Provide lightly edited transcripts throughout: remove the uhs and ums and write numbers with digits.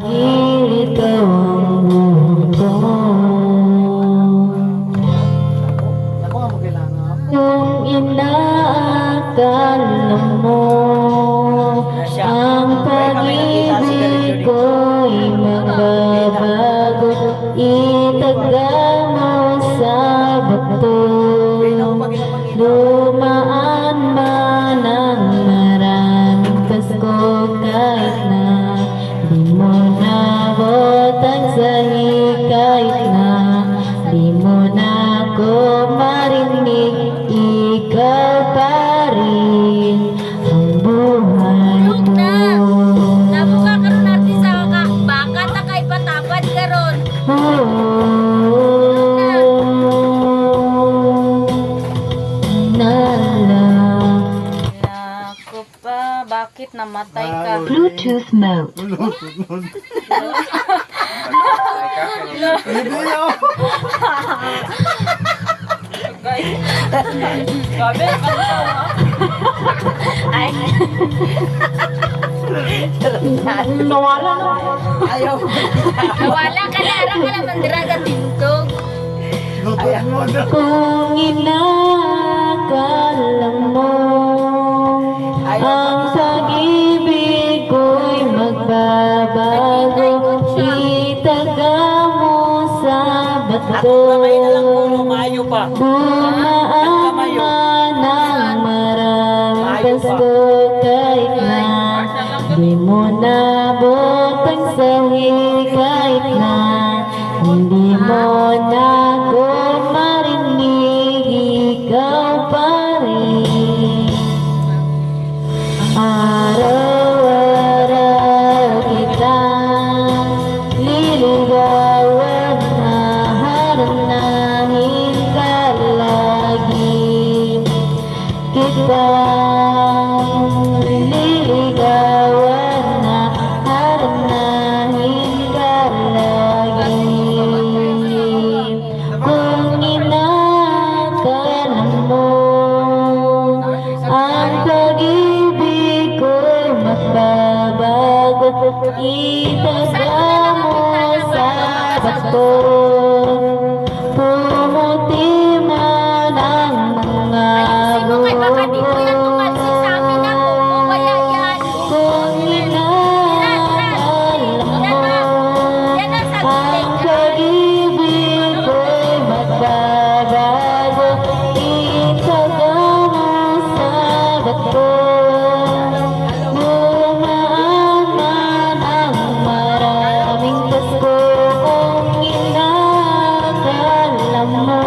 Ikaw ang mundo. Kung inaakala mo ang pag-ibig ko'y magbabago, itaga mo sa bato. Dumaan man ang maraming Pasko, kahit na di mo nabot ang sahig, kahit na di mo na ako marinig, ikaw pa rin ang buhay ko. Nabuka karon natin sa bakat na kay patapad karon. Ako pa, bakit namatay ka? Bluetooth mode. Gabi, ay. Nawala na. Ayaw. Nawala ka na, ara ka lang mandiraga tintog. Kung inakala mo ang pag-ibig ko'y magbabago, itaga mo sa bato. Kamay na lang po, lumayo pa. Dumaan man ang maraming Pasko, kahit na di mo nabot ang sahig, kahit na hindi mo na ako marinig, ikaw pa rin. Araw-araw kitang liligawan, na haranahin ka lagi. Kitang liligawan, na haranahin ka lagi. Kung inakala mo ang pag-ibig ko'y magbabago, itaga mo sa bato. Pumuti man ang mga Sino kay baka di ko yan tumalsi sa amin ako. O kaya yan. kung inakala mo Yan ang ang sabi. pag-ibig ko'y magbabago, itaga mo sa bato. Dumaan man ang maraming Pasko, kung inakala mo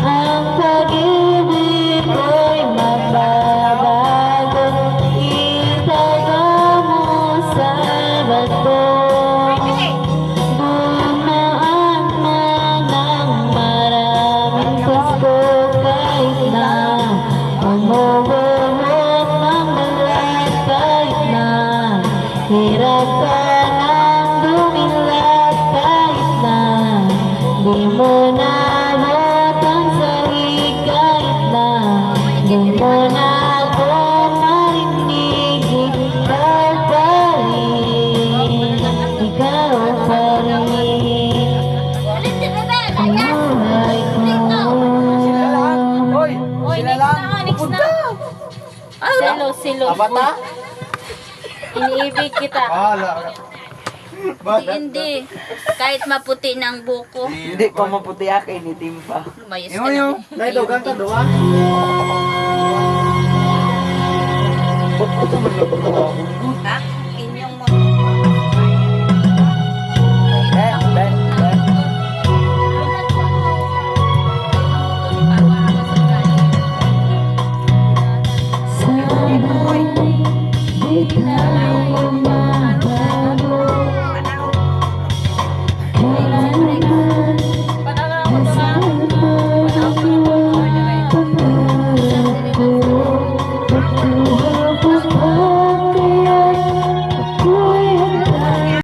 ang pag-ibig ko'y magbabago, itaga mo sa bato. Dumaan man ang maraming Pasko, kahit na umubuhok ng lahat, kahit na hirap ka ng dumilat, kahit na di mo nabot ang sahig, kahit na di mo na ako marinig, ikaw pa rin, ikaw pa rin ang buhay ko. Hoy, Oy, sila next lang. na, next na. Silo, silo. Abata? Iniibig kita. Wala. Hindi. Kahit maputi ng buko. Hindi pa maputi akin, ni Timpa. Lumayos ka na. Dahil dogan ka doon. Ha?